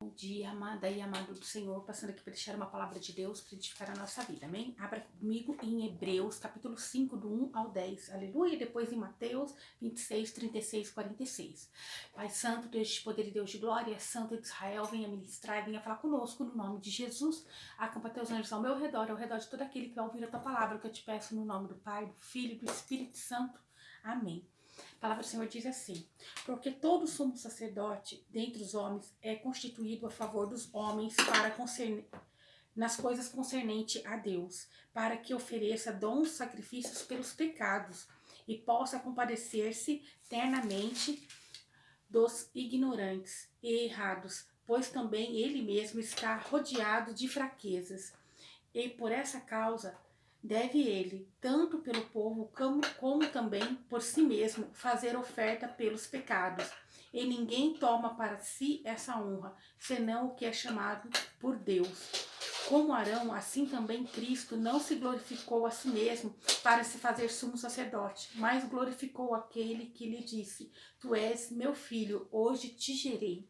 Bom dia, amada e amado do Senhor, passando aqui para deixar uma palavra de Deus para edificar a nossa vida, amém? Abra comigo em Hebreus, capítulo 5, do 1 ao 10, aleluia, e depois em Mateus 26, 36, 46. Pai Santo, Deus de poder e Deus de glória, Santo de Israel, venha ministrar, venha falar conosco no nome de Jesus, acampa teus anjos ao meu redor, ao redor de todo aquele que vai ouvir a tua palavra, que eu te peço no nome do Pai, do Filho e do Espírito Santo, amém. A palavra do Senhor diz assim: porque todo sumo sacerdote dentre os homens é constituído a favor dos homens para nas coisas concernentes a Deus, para que ofereça dons, sacrifícios pelos pecados e possa compadecer-se eternamente dos ignorantes e errados, pois também ele mesmo está rodeado de fraquezas. E por essa causa deve ele, tanto pelo povo como também por si mesmo, fazer oferta pelos pecados. E ninguém toma para si essa honra, senão o que é chamado por Deus. Como Arão, assim também Cristo não se glorificou a si mesmo para se fazer sumo sacerdote, mas glorificou aquele que lhe disse: Tu és meu filho, hoje te gerei.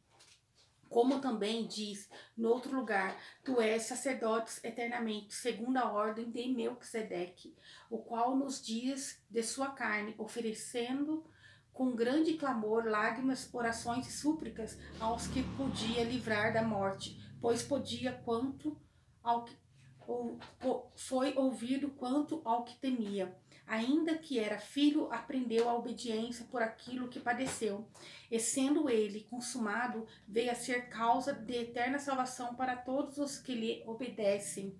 Como também diz no outro lugar: Tu és sacerdote eternamente, segundo a ordem de Melquisedeque, o qual nos dias de sua carne, oferecendo com grande clamor, lágrimas, orações e súplicas aos que podia livrar da morte, pois podia quanto ao que foi ouvido quanto ao que temia. Ainda que era filho, aprendeu a obediência por aquilo que padeceu. E sendo ele consumado, veio a ser causa de eterna salvação para todos os que lhe obedecem.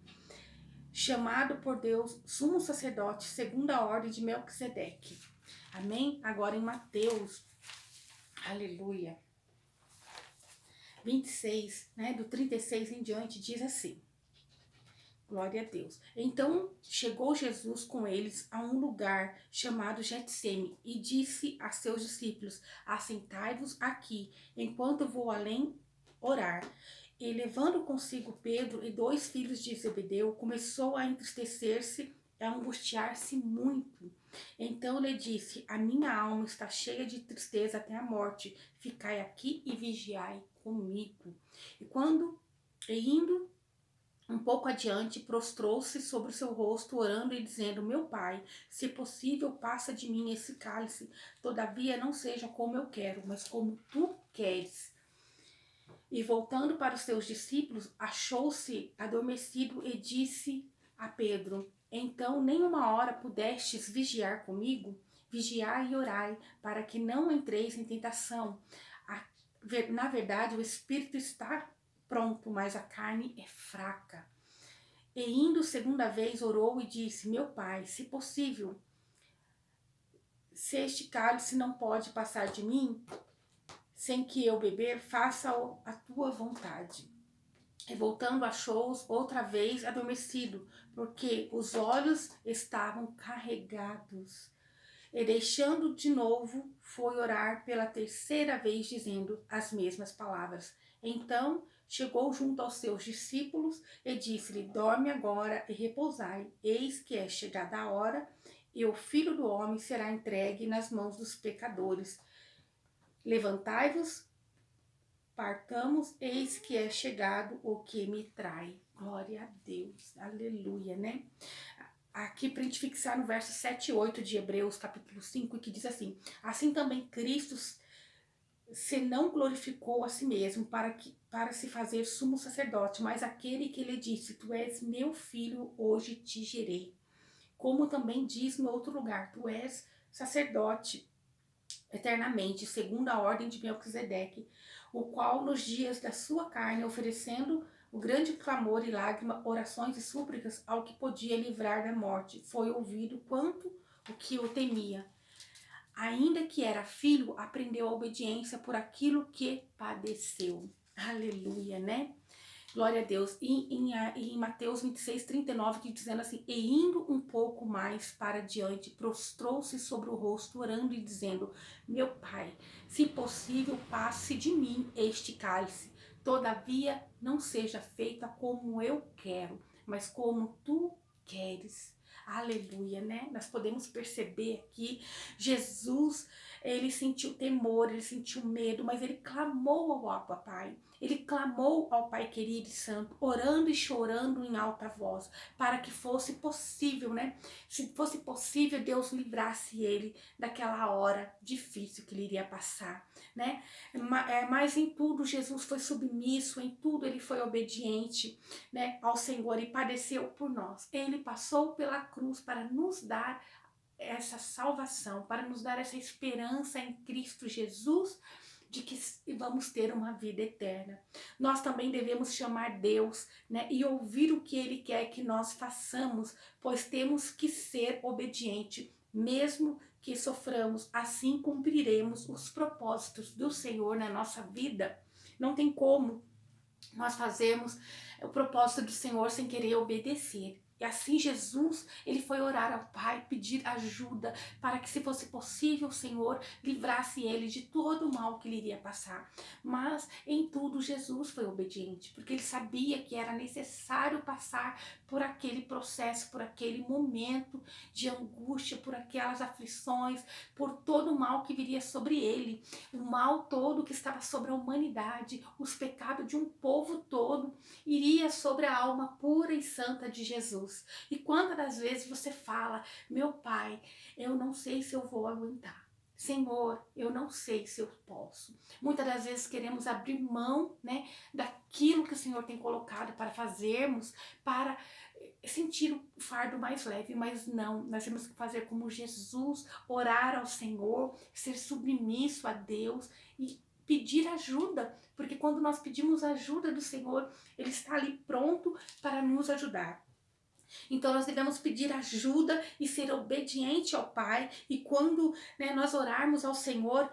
Chamado por Deus, sumo sacerdote, segundo a ordem de Melquisedeque. Amém? Agora em Mateus, aleluia, 26, do 36 em diante, diz assim: glória a Deus. Então chegou Jesus com eles a um lugar chamado Getsêmani e disse a seus discípulos: assentai-vos aqui, enquanto eu vou além orar. E levando consigo Pedro e 2 filhos de Zebedeu, começou a entristecer-se e a angustiar-se muito. Então lhe disse: a minha alma está cheia de tristeza até a morte. Ficai aqui e vigiai comigo. E indo um pouco adiante, prostrou-se sobre o seu rosto, orando e dizendo: meu pai, se possível, passa de mim esse cálice, todavia não seja como eu quero, mas como tu queres. E voltando para os seus discípulos, achou-se adormecido e disse a Pedro: então nem uma hora pudestes vigiar comigo? Vigiai e orai, para que não entreis em tentação. Na verdade, o espírito está pronto, mas a carne é fraca. E indo segunda vez, orou e disse: meu pai, se possível, se este cálice não pode passar de mim, sem que eu beber, faça a tua vontade. E voltando, achou-os outra vez adormecido, porque os olhos estavam carregados. E deixando de novo, foi orar pela terceira vez, dizendo as mesmas palavras. Então chegou junto aos seus discípulos e disse-lhe: dorme agora e repousai, eis que é chegada a hora, e o Filho do Homem será entregue nas mãos dos pecadores. Levantai-vos, partamos, eis que é chegado o que me trai. Glória a Deus, aleluia, né? Aqui para a gente fixar no verso 7 e 8 de Hebreus, capítulo 5, que diz assim: assim também Cristo se não glorificou a si mesmo para se fazer sumo sacerdote, mas aquele que lhe disse: tu és meu filho, hoje te gerei. Como também diz no outro lugar: tu és sacerdote eternamente, segundo a ordem de Melquisedeque, o qual nos dias da sua carne, oferecendo o grande clamor e lágrima, orações e súplicas ao que podia livrar da morte, foi ouvido quanto o que o temia. Ainda que era filho, aprendeu a obediência por aquilo que padeceu. Aleluia, né? Glória a Deus. E em Mateus 26, 39, que dizendo assim: e indo um pouco mais para diante, prostrou-se sobre o rosto, orando e dizendo: meu pai, se possível, passe de mim este cálice. Todavia, não seja feita como eu quero, mas como tu queres. Aleluia, né? Nós podemos perceber aqui Jesus, ele sentiu temor, ele sentiu medo, mas ele clamou ao Pai. Ele clamou ao Pai querido e santo, orando e chorando em alta voz, para que fosse possível, né? Se fosse possível, Deus livrasse ele daquela hora difícil que ele iria passar, né? Mas em tudo Jesus foi submisso, em tudo ele foi obediente, né, ao Senhor e padeceu por nós. Ele passou pela cruz para nos dar essa salvação, para nos dar essa esperança em Cristo Jesus, de que vamos ter uma vida eterna. Nós também devemos chamar Deus, né, e ouvir o que Ele quer que nós façamos, pois temos que ser obediente, mesmo que soframos, assim cumpriremos os propósitos do Senhor na nossa vida. Não tem como nós fazermos o propósito do Senhor sem querer obedecer. E assim Jesus, ele foi orar ao Pai, pedir ajuda para que, se fosse possível, o Senhor livrasse ele de todo o mal que ele iria passar. Mas em tudo Jesus foi obediente, porque ele sabia que era necessário passar por aquele processo, por aquele momento de angústia, por aquelas aflições, por todo o mal que viria sobre ele, o mal todo que estava sobre a humanidade, os pecados de um povo todo, iria sobre a alma pura e santa de Jesus. E quantas das vezes você fala: meu Pai, eu não sei se eu vou aguentar. Senhor, eu não sei se eu posso. Muitas das vezes queremos abrir mão, né, daquilo que o Senhor tem colocado para fazermos, para sentir o fardo mais leve, mas não, nós temos que fazer como Jesus, orar ao Senhor, ser submisso a Deus e pedir ajuda, porque quando nós pedimos ajuda do Senhor, Ele está ali pronto para nos ajudar. Então nós devemos pedir ajuda e ser obediente ao Pai, e quando, né, nós orarmos ao Senhor,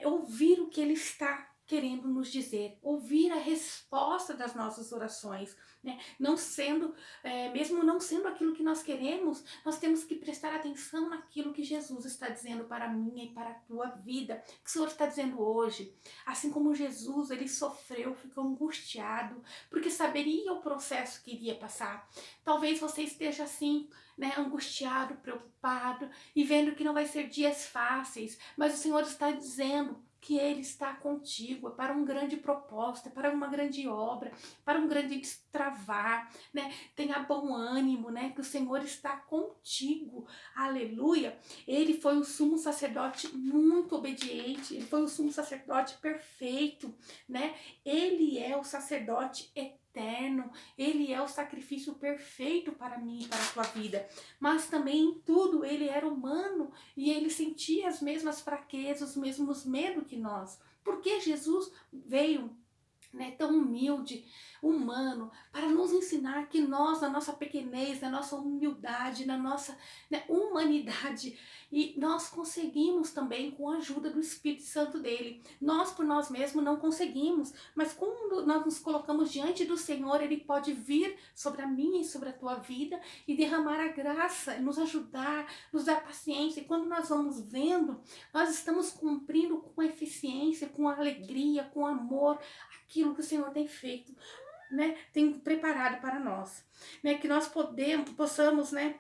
ouvir o que Ele está querendo nos dizer, ouvir a resposta das nossas orações, né? Não sendo, mesmo não sendo aquilo que nós queremos, nós temos que prestar atenção naquilo que Jesus está dizendo para a minha e para a tua vida, que o Senhor está dizendo hoje. Assim como Jesus, ele sofreu, ficou angustiado, porque saberia o processo que iria passar. Talvez você esteja assim, né, angustiado, preocupado e vendo que não vai ser dias fáceis, mas o Senhor está dizendo que Ele está contigo, é para um grande propósito, é para uma grande obra, para um grande destravar, né? Tenha bom ânimo, né? Que o Senhor está contigo, aleluia. Ele foi um sumo sacerdote muito obediente, ele foi um sumo sacerdote perfeito, né? Ele é o sacerdote eterno, ele é o sacrifício perfeito para mim e para a tua vida, mas também em tudo ele era humano e ele sentia as mesmas fraquezas, os mesmos medos que nós, porque Jesus veio, né, tão humilde, humano, para nos ensinar que nós, na nossa pequenez, na nossa humildade, na nossa, né, humanidade, e nós conseguimos também com a ajuda do Espírito Santo dele. Nós por nós mesmos não conseguimos, mas quando nós nos colocamos diante do Senhor, ele pode vir sobre a minha e sobre a tua vida e derramar a graça, nos ajudar, nos dar paciência. E quando nós vamos vendo, nós estamos cumprindo com eficiência, com alegria, com amor, aquilo que o Senhor tem feito, né, tem preparado para nós, né, que nós possamos, né,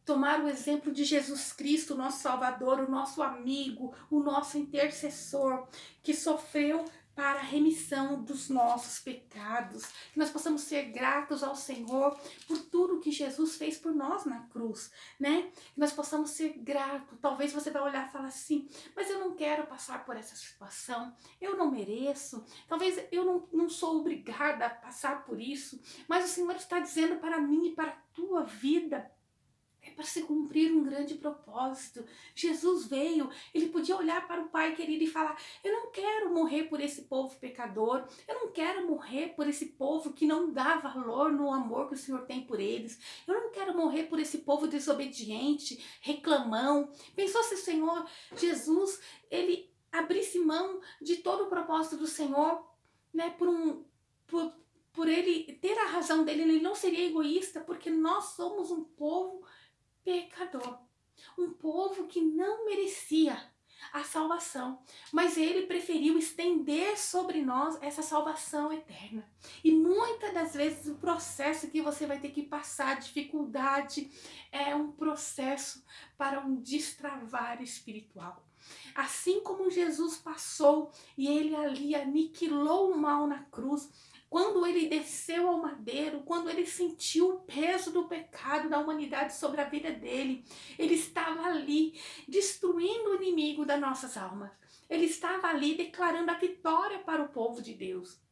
tomar o exemplo de Jesus Cristo, nosso Salvador, o nosso amigo, o nosso intercessor, que sofreu para a remissão dos nossos pecados, que nós possamos ser gratos ao Senhor por tudo que Jesus fez por nós na cruz, né? Que nós possamos ser gratos. Talvez você vai olhar e falar assim: mas eu não quero passar por essa situação, eu não mereço, talvez eu não sou obrigada a passar por isso, mas o Senhor está dizendo para mim e para a tua vida, é para se cumprir um grande propósito. Jesus veio, ele podia olhar para o Pai querido e falar: eu não quero morrer por esse povo pecador, eu não quero morrer por esse povo que não dá valor no amor que o Senhor tem por eles, eu não quero morrer por esse povo desobediente, reclamão. Pensou se o Senhor Jesus, ele abrisse mão de todo o propósito do Senhor, né, por ele ter a razão dele, ele não seria egoísta, porque nós somos um povo pecador, um povo que não merecia a salvação, mas ele preferiu estender sobre nós essa salvação eterna. E muitas das vezes o processo que você vai ter que passar, dificuldade, é um processo para um destravar espiritual. Assim como Jesus passou e ele ali aniquilou o mal na cruz, quando ele desceu ao madeiro, quando ele sentiu o peso do pecado da humanidade sobre a vida dele, ele estava ali destruindo o inimigo das nossas almas. Ele estava ali declarando a vitória para o povo de Deus.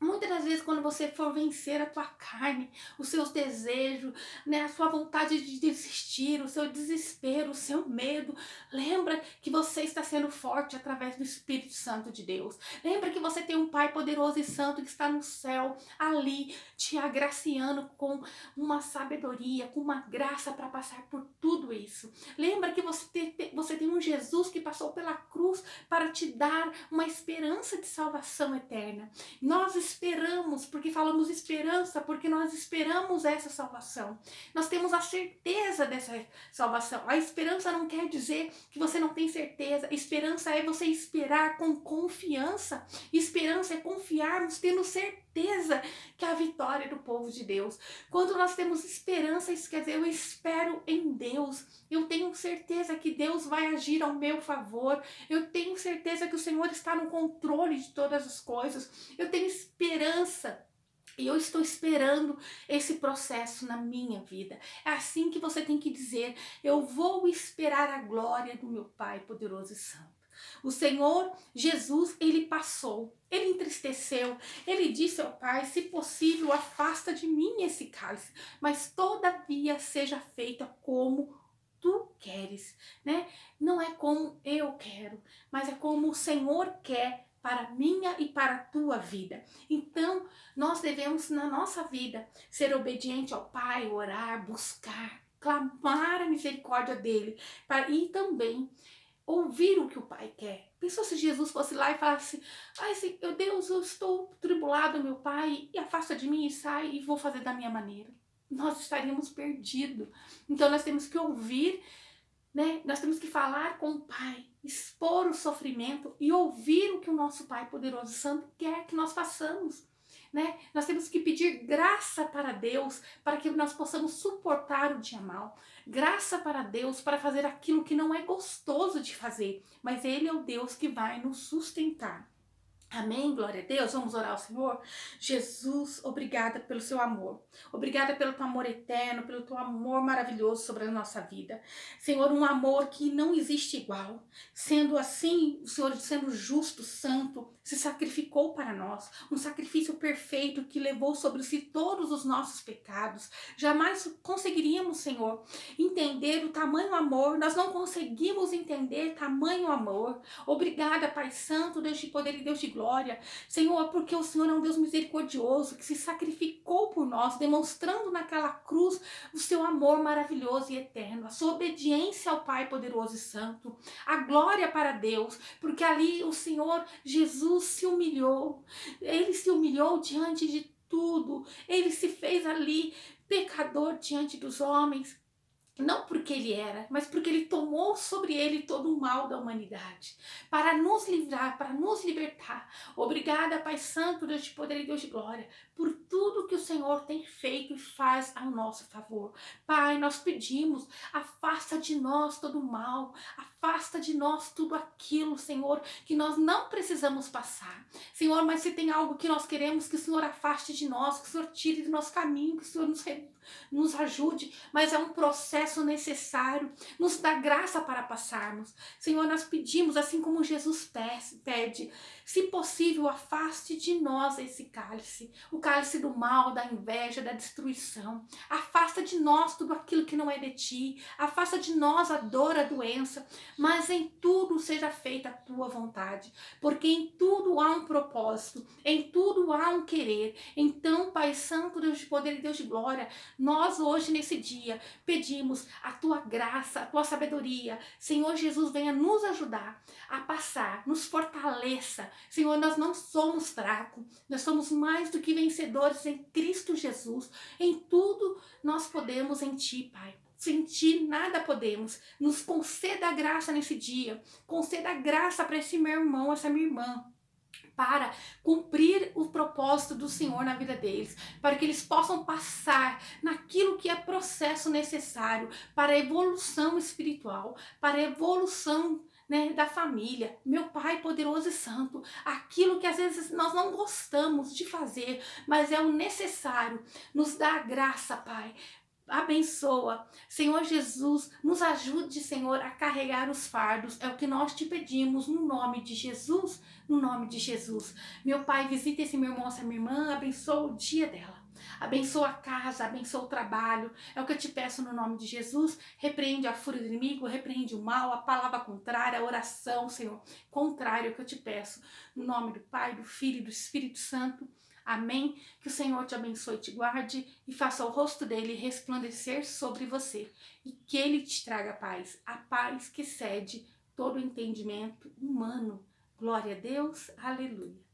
Muitas das vezes, quando você for vencer a tua carne, os seus desejos, né, a sua vontade de desistir, o seu desespero, o seu medo, lembra que você está sendo forte através do Espírito Santo de Deus. Lembra que você tem um Pai poderoso e santo que está no céu, ali, te agraciando com uma sabedoria, com uma graça para passar por tudo isso. Lembra que você tem um Jesus que passou pela cruz para te dar uma esperança de salvação eterna. Nós esperamos, porque falamos esperança, porque nós esperamos essa salvação. Nós temos a certeza dessa salvação. A esperança não quer dizer que você não tem certeza. Esperança é você esperar com confiança. Esperança é confiarmos tendo certeza que é a vitória do povo de Deus. Quando nós temos esperança, isso quer dizer, eu espero em Deus. Eu tenho certeza que Deus vai agir ao meu favor. Eu tenho certeza que o Senhor está no controle de todas as coisas. Eu tenho esperança. E eu estou esperando esse processo na minha vida. É assim que você tem que dizer: eu vou esperar a glória do meu Pai poderoso e santo. O Senhor Jesus, ele passou, ele entristeceu, ele disse ao Pai: se possível, afasta de mim esse cálice, mas todavia seja feita como tu queres, né? Não é como eu quero, mas é como o Senhor quer para a minha e para a tua vida. Então, nós devemos, na nossa vida, ser obediente ao Pai, orar, buscar, clamar a misericórdia dele, e também ouvir o que o Pai quer. Pensou se Jesus fosse lá e falasse: ai, meu Deus, eu estou tribulado, meu Pai, e afasta de mim e sai e vou fazer da minha maneira. Nós estaríamos perdidos. Então nós temos que ouvir, né? Nós temos que falar com o Pai, expor o sofrimento e ouvir o que o nosso Pai poderoso e santo quer que nós façamos, né? Nós temos que pedir graça para Deus para que nós possamos suportar o dia mal. Graça para Deus para fazer aquilo que não é gostoso de fazer, mas Ele é o Deus que vai nos sustentar. Amém, glória a Deus. Vamos orar ao Senhor. Jesus, obrigada pelo seu amor. Obrigada pelo teu amor eterno, pelo teu amor maravilhoso sobre a nossa vida. Senhor, um amor que não existe igual. Sendo assim, o Senhor, sendo justo, santo, se sacrificou para nós. Um sacrifício perfeito que levou sobre si todos os nossos pecados. Jamais conseguiríamos, Senhor, entender o tamanho amor. Nós não conseguimos entender tamanho amor. Obrigada, Pai Santo, Deus de poder e Deus de glória. Senhor, porque o Senhor é um Deus misericordioso que se sacrificou por nós, demonstrando naquela cruz o seu amor maravilhoso e eterno, a sua obediência ao Pai poderoso e santo, a glória para Deus, porque ali o Senhor Jesus se humilhou. Ele se humilhou diante de tudo. Ele se fez ali pecador diante dos homens. Não porque ele era, mas porque ele tomou sobre ele todo o mal da humanidade, para nos livrar, para nos libertar. Obrigada, Pai Santo, Deus de poder e Deus de glória, por tudo que o Senhor tem feito e faz ao nosso favor. Pai, nós pedimos, afasta de nós todo o mal, afasta de nós tudo aquilo, Senhor, que nós não precisamos passar. Senhor, mas se tem algo que nós queremos que o Senhor afaste de nós, que o Senhor tire do nosso caminho, que o Senhor nos ajude, mas é um processo necessário, nos dá graça para passarmos. Senhor, nós pedimos, assim como Jesus pede, se possível, afaste de nós esse cálice, o cálice do mal, da inveja, da destruição. Afasta de nós tudo aquilo que não é de ti, afasta de nós a dor, a doença, mas em tudo seja feita a tua vontade, porque em tudo há um propósito, em tudo há um querer. Então, Pai Santo, Deus de poder e Deus de glória, nós hoje nesse dia pedimos a tua graça, a tua sabedoria. Senhor Jesus, venha nos ajudar a passar, nos fortaleça. Senhor, nós não somos fracos, nós somos mais do que vencedores em Cristo Jesus. Em tudo nós podemos em ti, Pai. Sem ti nada podemos. Nos conceda a graça nesse dia. Conceda a graça para esse meu irmão, essa minha irmã, para cumprir o propósito do Senhor na vida deles, para que eles possam passar naquilo que é processo necessário para a evolução espiritual, para a evolução né, da família. Meu Pai poderoso e santo, aquilo que às vezes nós não gostamos de fazer, mas é o necessário, nos dá a graça, Pai. Abençoa, Senhor Jesus, nos ajude, Senhor, a carregar os fardos, é o que nós te pedimos, no nome de Jesus, no nome de Jesus. Meu Pai, visita esse meu irmão, essa minha irmã, abençoa o dia dela, abençoa a casa, abençoa o trabalho, é o que eu te peço no nome de Jesus. Repreende a fúria do inimigo, repreende o mal, a palavra contrária, a oração, Senhor, contrária, é o que eu te peço, no nome do Pai, do Filho e do Espírito Santo. Amém? Que o Senhor te abençoe e te guarde e faça o rosto dele resplandecer sobre você. E que ele te traga paz, a paz que excede todo o entendimento humano. Glória a Deus, aleluia.